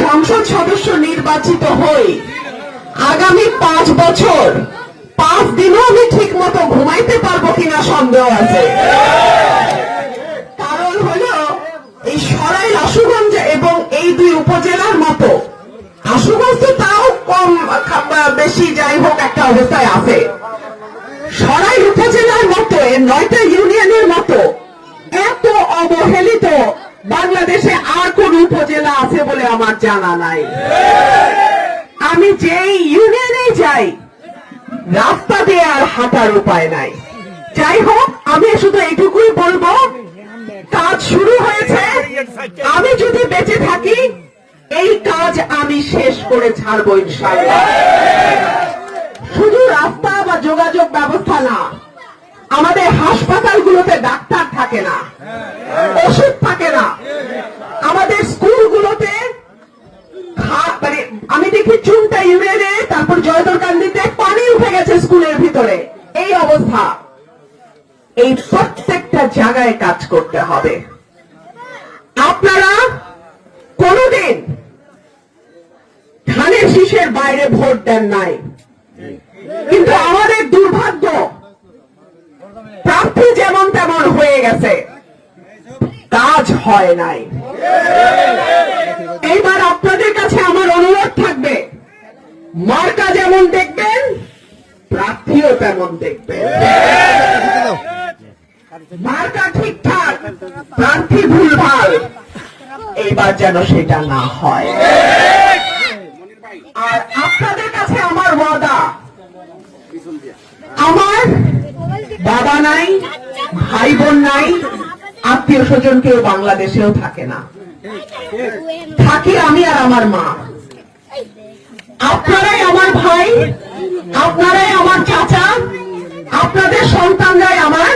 সংসদ সদস্য নির্বাচিত হই, আগামী 5 বছর 5 দিনও আমি ঠিক মতো ঘুমাইতে পারবো কিনা সন্দেহ আছে। কারণ হলো এই সরাইল, আশুগঞ্জ এবং এই 2 উপজেলার মতো, আশুগঞ্জ তো তাও কম বেশি যাই হোক একটা অবস্থায় আছে, সরাইল উপজেলার মতো 9টা ইউনিয়নের মতো এত অবহেলিত বাংলাদেশে আর কোন উপজেলা আছে বলে আমার জানা নাই। আমি যেই ইউনিয়নে যাই রাস্তা দিয়ে আর হাঁটার উপায় নাই। যাই হোক, আমি শুধু এইটুকুই বলবো, কাজ শুরু হয়েছে, আমি যদি বেঁচে থাকি এই কাজ আমি শেষ করে ছাড়বো ইনশাআল্লাহ। শুধু রাস্তা বা যোগাযোগ ব্যবস্থা না, আমাদের হাসপাতালগুলোতে ডাক্তার থাকে না, ওষুধ থাকে না, আমাদের স্কুলগুলোতে মানে আমি দেখি চুনটা ইউনিয়নে, তারপর জয়দরকান্দিতে পানি উঠে গেছে স্কুলের ভিতরে, এই অবস্থা। এই প্রত্যেকটা জায়গায় কাজ করতে হবে। আপনারা কোনদিন ধানের শীষের বাইরে ভোট দেন নাই, কিন্তু আমাদের দুর্ভাগ্য প্রার্থী যেমন তেমন হয়ে গেছে, কাজ হয় নাই। এইবার আপনাদের কাছে আমার অনুরোধ থাকবে, মার্কা যেমন দেখবেন প্রার্থীও তেমন দেখবেন। মার্কা ঠিকঠাক, প্রার্থী ভুলভাল, এইবার যেন সেটা না হয়। আর আপনাদের কাছে আমার ওয়াদা, আমার বাবা নাই, ভাই বোন নাই, আত্মীয় স্বজন কেউ বাংলাদেশেও থাকে না, থাকি আমি আর আমার মা। আপনারাই আমার ভাই, আপনারাই আমার চাচা, আপনাদের সন্তানরাই আমার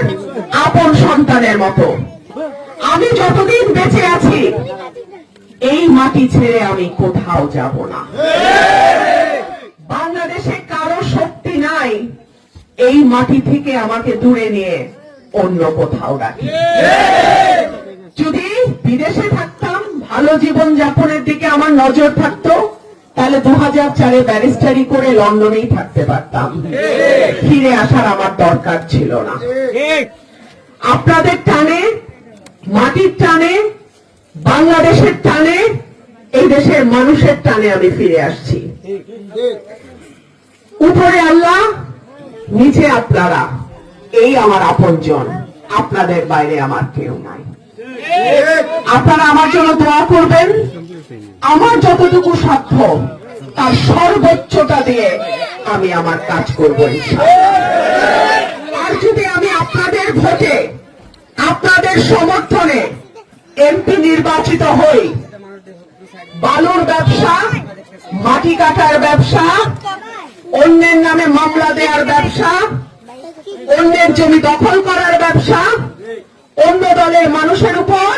আপন সন্তানের মতো। আমি যতদিন বেঁচে আছি এই মাটি ছেড়ে আমি কোথাও যাব না। বাংলাদেশে কারো শক্তি নাই এই মাটি থেকে আমাকে দূরে নিয়ে অন্য কোথাও রাখি। যদি বিদেশে থাকতাম, ভালো জীবন যাপনের দিকে আমার নজর থাকতো, তাহলে 2004-এ ব্যারিস্টারি করে লন্ডনেই থাকতে পারতাম, ফিরে আসার আমার দরকার ছিল না। আপনাদের টানে, মাটির টানে, বাংলাদেশের টানে, এই দেশের মানুষের টানে আমি ফিরে আসছি। উপরে আল্লাহ, নিচে আপনারা, এই আমার আপনজন, আপনাদের বাইরে আমার কেউ নাই। আপনারা আমার জন্য দোয়া করবেন, আমার যতটুকু সাধ্য তার সর্বোচ্চটা দিয়ে আমি আমার কাজ করবো ইনশাআল্লাহ। আর যদি আমি আপনাদের ভোটে, আপনাদের সমর্থনে এমপি নির্বাচিত হই, বালুর ব্যবসা, মাটি কাটার ব্যবসা, অন্যের নামে মামলা দেওয়ার ব্যবসা, অন্যের জমি দখল করার ব্যবসা, অন্য দলের মানুষের উপর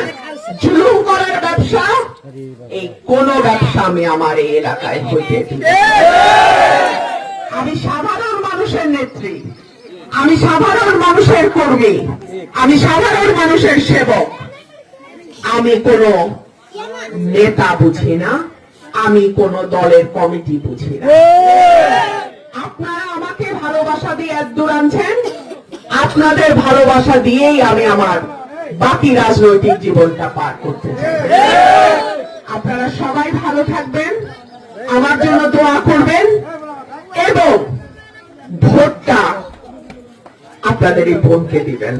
জুলুম করার ব্যবসা, এই কোন ব্যবসা আমি আমার এই এলাকায় হইতে দিব। আমি সাধারণ মানুষের নেত্রী, আমি সাধারণ মানুষের কর্মী, আমি সাধারণ মানুষের সেবক। আমি কোন নেতা বুঝি না, আমি কোন দলের কমিটি বুঝি না। আপনারা আমাকে ভালোবাসা দিয়ে এতদূর আনছেন, আপনাদের ভালোবাসা দিয়েই আমি আমার বাকি রাজনৈতিক জীবনটা পার করতে চাই। আপনারা সবাই ভালো থাকবেন, আমার জন্য দোয়া করবেন, এবং ভোটটা আপনাদের এই বোনকে দিবেন।